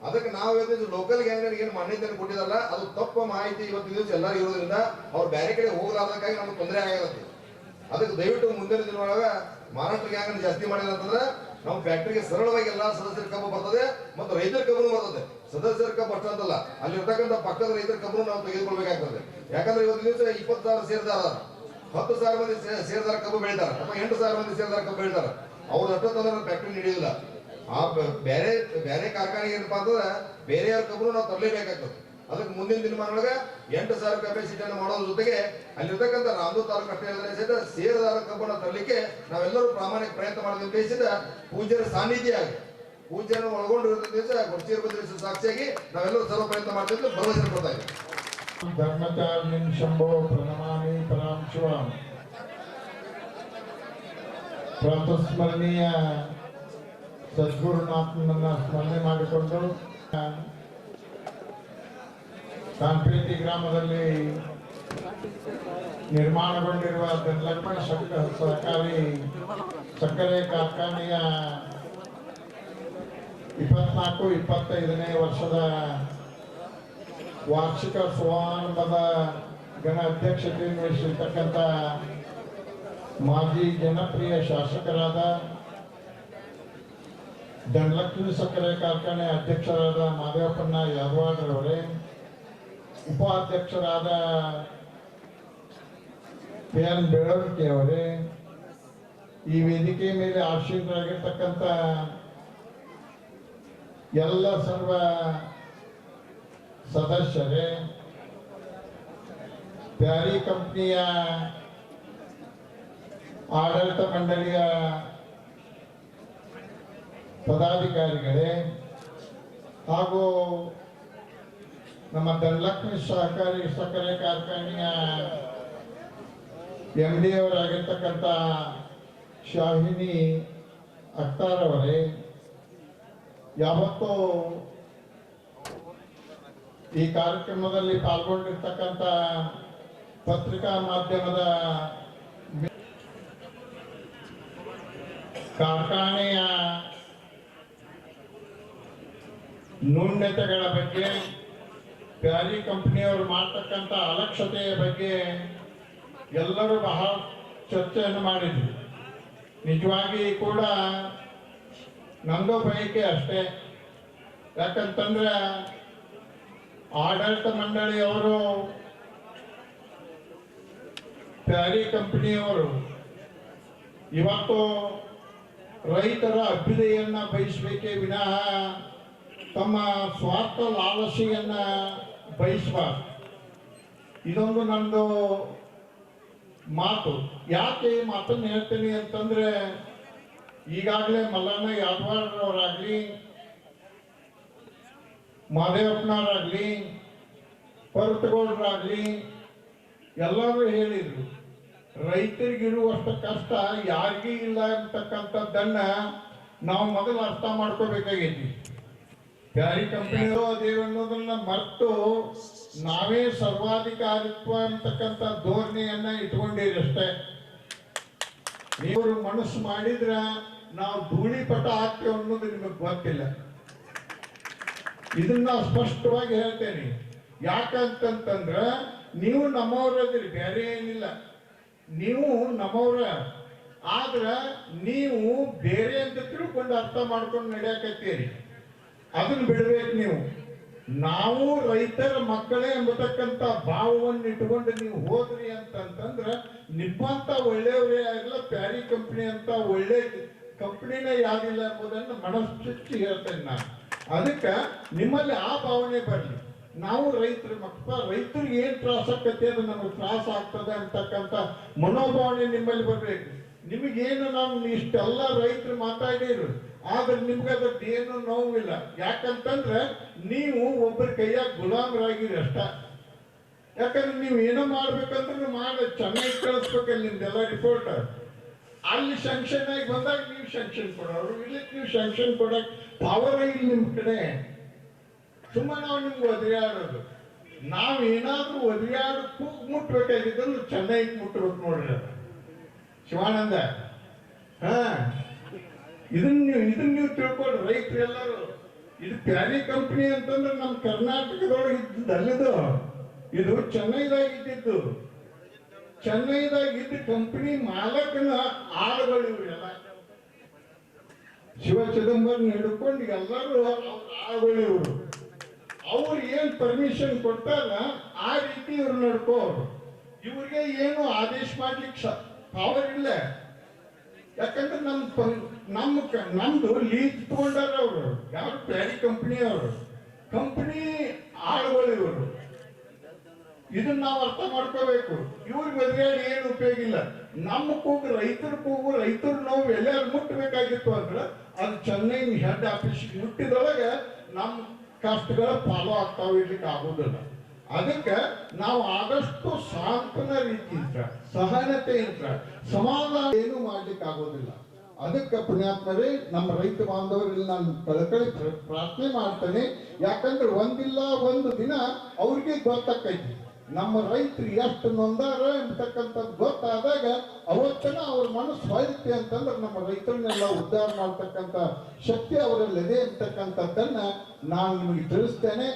ಅದಕ್ಕೆ ನಾವು ಇವತ್ತು ಲೋಕಲ್ ಗ್ಯಾಂಗ್ ಏನು ಮಾನ್ಯತೆಯನ್ನು ಕೊಟ್ಟಿದಾರಲ್ಲ ಅದು ತಪ್ಪು ಮಾಹಿತಿ ಇವತ್ತು ದಿವಸ ಎಲ್ಲರೂ ಇರೋದ್ರಿಂದ ಅವ್ರು ಬೇರೆ ಕಡೆ ಹೋಗಲಾರ್ದಕ್ಕಾಗಿ ನಮ್ಗೆ ತೊಂದರೆ ಆಗತ್ತೆ. ಅದಕ್ಕೆ ದಯವಿಟ್ಟು ಮುಂದಿನ ದಿನದೊಳಗ ಮಹಾರಾಷ್ಟ್ರ ಗ್ಯಾಂಗ್ ಜಾಸ್ತಿ ಮಾಡಿಲ್ಲ ಅಂತಂದ್ರೆ ನಮ್ಮ ಫ್ಯಾಕ್ಟರಿಗೆ ಸರಳವಾಗಿ ಎಲ್ಲಾ ಸದಸ್ಯರ ಕಬ್ಬು ಬರ್ತದೆ ಮತ್ತು ರೈತರ ಕಬ್ಬು ಬರ್ತದೆ. ಸದಸ್ಯರ ಕಬ್ಬು ಅಷ್ಟ ಅಂತಲ್ಲ, ಅಲ್ಲಿ ಇರ್ತಕ್ಕಂಥ ಪಕ್ಕದ ರೈತರ ಕಬ್ಬು ನಾವು ತೆಗೆದುಕೊಳ್ಬೇಕಾಗ್ತದೆ. ಯಾಕಂದ್ರೆ ಇವತ್ತು ದಿವಸ 20,000 ಸೇರ್ದಾರ, 10,000 ಮಂದಿ ಸೇರ್ದಾರ ಕಬ್ಬು ಬೆಳಿತಾರ ಅಥವಾ 8,000 ಮಂದಿ ಸೇರ್ದಾರ ಕಬ್ಬು ಬೆಳಿತಾರ. ಅವ್ರು ಅಷ್ಟೊತ್ತಂದ್ರೆ ಫ್ಯಾಕ್ಟರಿ ನಡೆಯುದಿಲ್ಲ. ಆ ಬೇರೆ ಬೇರೆ ಕಾರ್ಖಾನೆಗೆ ಏನಪ್ಪಾ ಅಂತಂದ್ರೆ ಬೇರೆಯವ್ರ ಕಬ್ಬು ನಾವು ತರಲೇಬೇಕಾಗ್ತದೆ. ಅದಕ್ಕೆ ಮುಂದಿನ ದಿನಮಾನೊಳಗೆ 8,000 ಕೆಪಾಸಿಟಿಯನ್ನು ಮಾಡೋದ್ರ ಜೊತೆಗೆ ಅಲ್ಲಿರ್ತಕ್ಕಂಥ ರಾಮದೂರ್ ತಾಲೂಕು ಅಷ್ಟೇ ಹೇಳಿದ್ರೆ ಸಹಿತ ಸೇರದಾರ ಕಬ್ಬನ್ನು ತರಲಿಕ್ಕೆ ನಾವೆಲ್ಲರೂ ಪ್ರಾಮಾಣಿಕ ಪ್ರಯತ್ನ ಮಾಡಿದ ಉದ್ದೇಶದಿಂದ ಪೂಜ್ಯರ ಸಾನ್ನಿಧ್ಯ ಆಗಿ ಪೂಜ್ಯರನ್ನು ಒಳಗೊಂಡಿರೋ ದಿವಸ ಗೊರ್ಚೀರ್ ಬದ್ರಿಸ ಸಾಕ್ಷಿಯಾಗಿ ನಾವೆಲ್ಲರೂ ಸರ್ವ ಪ್ರಯತ್ನ ಮಾಡ್ತಿದ್ದು ಭರವಸೆ ಕೊಡ್ತಾ ಇದ್ದೀವಿ. ಧರ್ಮಚಾರ್ಯ ಶಂಭೋ ಪ್ರಣಮಾಮಿ ಪರಾಂ ಶಿವಾಂ. ಪ್ರಾತಸ್ಮರಣೀಯ ಸದ್ಗುರುನಾಥನನ್ನ ಸ್ಮರಣೆ ಮಾಡಿಕೊಂಡು ಕಾಂಪೇಟಿ ಗ್ರಾಮದಲ್ಲಿ ನಿರ್ಮಾಣಗೊಂಡಿರುವ ಧನಲಕ್ಷ್ಮಿ ಸಹಕಾರಿ ಸಕ್ಕರೆ ಕಾರ್ಖಾನೆಯ 24-25ನೇ ವರ್ಷದ ವಾರ್ಷಿಕ ಸಮಾರಂಭದ ಗಣ ಅಧ್ಯಕ್ಷತೆಯನ್ನು ವಹಿಸಿರ್ತಕ್ಕಂಥ ಮಾಜಿ ಜನಪ್ರಿಯ ಶಾಸಕರಾದ ಧನಲಕ್ಷ್ಮಿ ಸಕ್ಕರೆ ಕಾರ್ಖಾನೆ ಅಧ್ಯಕ್ಷರಾದ ಮಾದೇವಪ್ಪಣ್ಣ ಯಾದವಾಡ್ರವರೇ, ಉಪಾಧ್ಯಕ್ಷರಾದ PN ಬೆಳವಣಿಗೆ ಅವರೇ, ಈ ವೇದಿಕೆ ಮೇಲೆ ಆಶೀನರಾಗಿರ್ತಕ್ಕಂಥ ಎಲ್ಲ ಸರ್ವ ಸದಸ್ಯರೇ, ಪ್ಯಾರಿ ಕಂಪನಿಯ ಆಡಳಿತ ಮಂಡಳಿಯ ಪದಾಧಿಕಾರಿಗಳೇ ಹಾಗೂ ನಮ್ಮ ಧನಲಕ್ಷ್ಮಿ ಸಹಕಾರಿ ಸಕ್ಕರೆ ಕಾರ್ಖಾನೆಯ MD ಅವರಾಗಿರ್ತಕ್ಕಂಥ ಶಾಹಿನಿ ಅಖ್ತಾರ್ ಅವರೇ, ಯಾವತ್ತೂ ಈ ಕಾರ್ಯಕ್ರಮದಲ್ಲಿ ಪಾಲ್ಗೊಂಡಿರ್ತಕ್ಕಂಥ ಪತ್ರಿಕಾ ಮಾಧ್ಯಮದ ಕಾರ್ಖಾನೆಯ ನ್ಯೂನತೆಗಳ ಬಗ್ಗೆ, ಪ್ಯಾರಿ ಕಂಪನಿಯವರು ಮಾಡ್ತಕ್ಕಂಥ ಅಲಕ್ಷ್ಯತೆಯ ಬಗ್ಗೆ ಎಲ್ಲರೂ ಬಹಳ ಚರ್ಚೆಯನ್ನು ಮಾಡಿದ್ವಿ. ನಿಜವಾಗಿ ಕೂಡ ನಂದು ಬಯಕೆ ಅಷ್ಟೇ. ಯಾಕಂತಂದ್ರೆ ಆಡಳಿತ ಮಂಡಳಿಯವರು ಪ್ಯಾರಿ ಕಂಪನಿಯವರು ಇವತ್ತು ರೈತರ ಅಭ್ಯುದಯನ್ನ ಬಯಸಬೇಕೇ ವಿನಃ ತಮ್ಮ ಸ್ವಾರ್ಥ ಲಾಲಸೆಯನ್ನ ಬಯಸಬಾರ್ದು. ಇದೊಂದು ನಂದು ಮಾತು. ಯಾಕೆ ಈ ಮಾತನ್ನು ಹೇಳ್ತೀನಿ ಅಂತಂದ್ರೆ, ಈಗಾಗಲೇ ಮಲ್ಲಣ್ಣ ಯಾದವಾಡ್ ಅವರಾಗ್ಲಿ, ಮಾದೇವಪ್ಪನವರಾಗ್ಲಿ, ಪರ್ವತಗೌಡರಾಗ್ಲಿ ಎಲ್ಲರೂ ಹೇಳಿದ್ರು, ರೈತರಿಗಿರುವಷ್ಟು ಕಷ್ಟ ಯಾರಿಗೂ ಇಲ್ಲ ಅಂತಕ್ಕಂಥದ್ದನ್ನ ನಾವು ಮೊದಲು ಅರ್ಥ ಮಾಡ್ಕೋಬೇಕಾಗೈತಿ. ಬ್ಯಾರಿ ಕಂಪನಿಗಳು ಅದೇವು ಅನ್ನೋದನ್ನ ಮರೆತು ನಾವೇ ಸರ್ವಾಧಿಕಾರಿತ್ವ ಅಂತಕ್ಕಂಥ ಧೋರಣೆಯನ್ನ ಇಟ್ಕೊಂಡಿರಿ ಅಷ್ಟೇ. ನೀವು ಮನಸ್ಸು ಮಾಡಿದ್ರ ನಾವು ಧೂಳಿಪಟ ಹಾಕ್ತೇವೆ ಅನ್ನೋದು ನಿಮಗೆ ಗೊತ್ತಿಲ್ಲ. ಇದನ್ನ ಸ್ಪಷ್ಟವಾಗಿ ಹೇಳ್ತೇನೆ. ಯಾಕಂತಂದ್ರ ನೀವು ನಮ್ಮವ್ರದಿರಿ, ಬೇರೆ ಏನಿಲ್ಲ. ನೀವು ನಮ್ಮವ್ರ, ಆದ್ರ ನೀವು ಬೇರೆ ಅಂತ ತಿಳ್ಕೊಂಡು ಅರ್ಥ ಮಾಡ್ಕೊಂಡು ನಡೆಯಕತ್ತೀರಿ. ಅದನ್ನ ಬಿಡ್ಬೇಕು ನೀವು. ನಾವು ರೈತರ ಮಕ್ಕಳೇ ಎಂಬತಕ್ಕಂಥ ಭಾವವನ್ನು ಇಟ್ಕೊಂಡು ನೀವು ಹೋದ್ರಿ ಅಂತಂದ್ರ ನಿಮ್ಮಂತ ಒಳ್ಳೆಯವರೇ ಆಗಿಲ್ಲ, ಪ್ಯಾರಿ ಕಂಪನಿ ಅಂತ ಒಳ್ಳೆ ಕಂಪನಿನೇ ಯಾರಿಲ್ಲ ಎಂಬುದನ್ನು ಮನಸ್ಸು ಹೇಳ್ತೇನೆ ನಾನು. ಅದಕ್ಕೆ ನಿಮ್ಮಲ್ಲಿ ಆ ಭಾವನೆ ಬರಲಿ. ನಾವು ರೈತರ ಮಕ್ಕಳ, ರೈತರಿಗೆ ಏನ್ ತ್ರಾಸ ಆಕತಿ ಅದು ನಮಗೆ ತ್ರಾಸ ಆಗ್ತದೆ ಅಂತಕ್ಕಂಥ ಮನೋಭಾವನೆ ನಿಮ್ಮಲ್ಲಿ ಬರ್ಬೇಕು. ನಿಮಗೇನು ನಾವು ಇಷ್ಟೆಲ್ಲ ರೈತರು ಮಾತಾಡಿರು, ಆದ್ರೆ ನಿಮ್ಗೆ ಅದ್ರದ್ದು ಏನು ನೋವಿಲ್ಲ. ಯಾಕಂತಂದ್ರೆ ನೀವು ಒಬ್ಬರ ಕೈಯಾಗ ಗುಲಾಮರಾಗಿರಿ ಅಷ್ಟ. ಯಾಕಂದ್ರೆ ನೀವು ಏನೋ ಮಾಡ್ಬೇಕಂದ್ರೆ ಮಾಡಿ ಚೆನ್ನಾಗಿ ಕಳಿಸ್ಬೇಕಲ್ಲ ನಿಮ್ದೆಲ್ಲ ರಿಪೋರ್ಟ್. ಅಲ್ಲಿ ಸ್ಯಾಂಕ್ಷನ್ ಆಗಿ ಬಂದಾಗ ನೀವು ಸ್ಯಾಂಕ್ಷನ್ ಕೊಡೋರು, ಇಲ್ಲಿ ನೀವು ಸ್ಯಾಂಕ್ಷನ್ ಕೊಡಕ್ ಪವರ್ ಇಲ್ಲ ನಿಮ್ ಕಡೆ. ಸುಮ್ಮನೆ ನಾವು ನಿಮ್ಗೆ ಒದರಿಯಾಡೋದು. ನಾವ್ ಏನಾದ್ರೂ ಒದರಿಯಾಡು ಕೂಗ್ ಮುಟ್ಬೇಕಾಗಿದ್ದಂದ್ರೆ ಚೆನ್ನಾಗಿ ಮುಟ್ಬೇಕು ನೋಡ್ರಿ. ಶಿವಾನಂದ, ಇದನ್ನ ನೀವು ತಿಳ್ಕೊಳ್ರಿ ರೈತರು ಎಲ್ಲರೂ. ಇದು ಪ್ಯಾರಿ ಕಂಪನಿ ಅಂತಂದ್ರೆ ನಮ್ಮ ಕರ್ನಾಟಕದೊಳಗೆ ಇದ್ದಿದ್ದು ಅಲ್ಲಿದು. ಇದು ಚೆನ್ನೈದಾಗ ಇದ್ದಿದ್ದು. ಚೆನ್ನೈದಾಗ ಇದ್ದ ಕಂಪನಿ ಮಾಲಕನ ಆಳುಗಳು ಇವ್ರೆಲ್ಲ. ಶಿವ ಚಿದಂಬರಂ ಹಿಡ್ಕೊಂಡು ಎಲ್ಲರೂ ಆಳುಗಳು ಇವರು. ಅವ್ರು ಏನ್ ಪರ್ಮಿಷನ್ ಕೊಡ್ತಾರ ಆ ರೀತಿ ಇವ್ರು ನಡ್ಕೋರು. ಇವ್ರಿಗೆ ಏನು ಆದೇಶ ಮಾಡ್ಲಿಕ್ಕೆ ಪವರ್ ಇಲ್ಲ. ಯಾಕಂದ್ರೆ ನಮ್ದು ಲೀಸ್ ತಗೊಂಡಾರ ಅವರು. ಯಾರು ಪ್ಯಾರಿ ಕಂಪನಿ ಅವರು, ಕಂಪನಿ ಆಳುಗಳು ಇವರು. ಇದನ್ನ ನಾವು ಅರ್ಥ ಮಾಡ್ಕೋಬೇಕು. ಇವ್ರಿಗೆ ಬದಲಾಗಿ ಏನು ಉಪಯೋಗ ಇಲ್ಲ. ನಮ್ಮ ಕೂಗು, ರೈತರ ಕೂಗು, ರೈತರ ನೋವು ಎಲ್ಲಾರು ಮುಟ್ಟಬೇಕಾಗಿತ್ತು ಅಂದ್ರೆ ಅದು ಚೆನ್ನೈ ಹೆಡ್ ಆಫೀಸ್ ಮುಟ್ಟಿದೊಳಗೆ ನಮ್ಮ ಕಷ್ಟಗಳ ಫಾಲೋ ಆಗ್ತಾವ, ಇರ್ಲಿಕ್ಕೆ ಆಗುದಿಲ್ಲ. ಅದಕ್ಕೆ ನಾವು ಆದಷ್ಟು ಸಾಂತ್ವನ ರೀತಿಯಿಂದ, ಸಹನತೆಯಿಂದ, ಸಮಾಧಾನ ಏನು ಮಾಡ್ಲಿಕ್ಕೆ ಆಗೋದಿಲ್ಲ. ಅದಕ್ಕೆ ಪುಣ್ಯಾತ್ಮರೇ, ನಮ್ಮ ರೈತ ಬಾಂಧವರಲ್ಲಿ ನಾನು ಕಳಕಳಿ ಪ್ರಾರ್ಥನೆ ಮಾಡ್ತೇನೆ. ಯಾಕಂದ್ರೆ ಒಂದಿಲ್ಲ ಒಂದು ದಿನ ಅವ್ರಿಗೆ ಗೊತ್ತಾಕೈತಿ ನಮ್ಮ ರೈತರು ಎಷ್ಟು ನೊಂದಾರ ಎಂಬತಕ್ಕಂಥದ್ದು ಗೊತ್ತಾದಾಗ ಅವತ್ತನ ಅವ್ರ ಮನಸ್ಸು ಹೊಯ್ತೆ ಅಂತಂದ್ರೆ ನಮ್ಮ ರೈತರನ್ನೆಲ್ಲ ಉದ್ಧಾರ ಮಾಡ್ತಕ್ಕಂಥ ಶಕ್ತಿ ಅವರಲ್ಲಿದೆ ಅಂತಕ್ಕಂಥದ್ದನ್ನ ನಾನು ನಿಮಗೆ ತಿಳಿಸ್ತೇನೆ.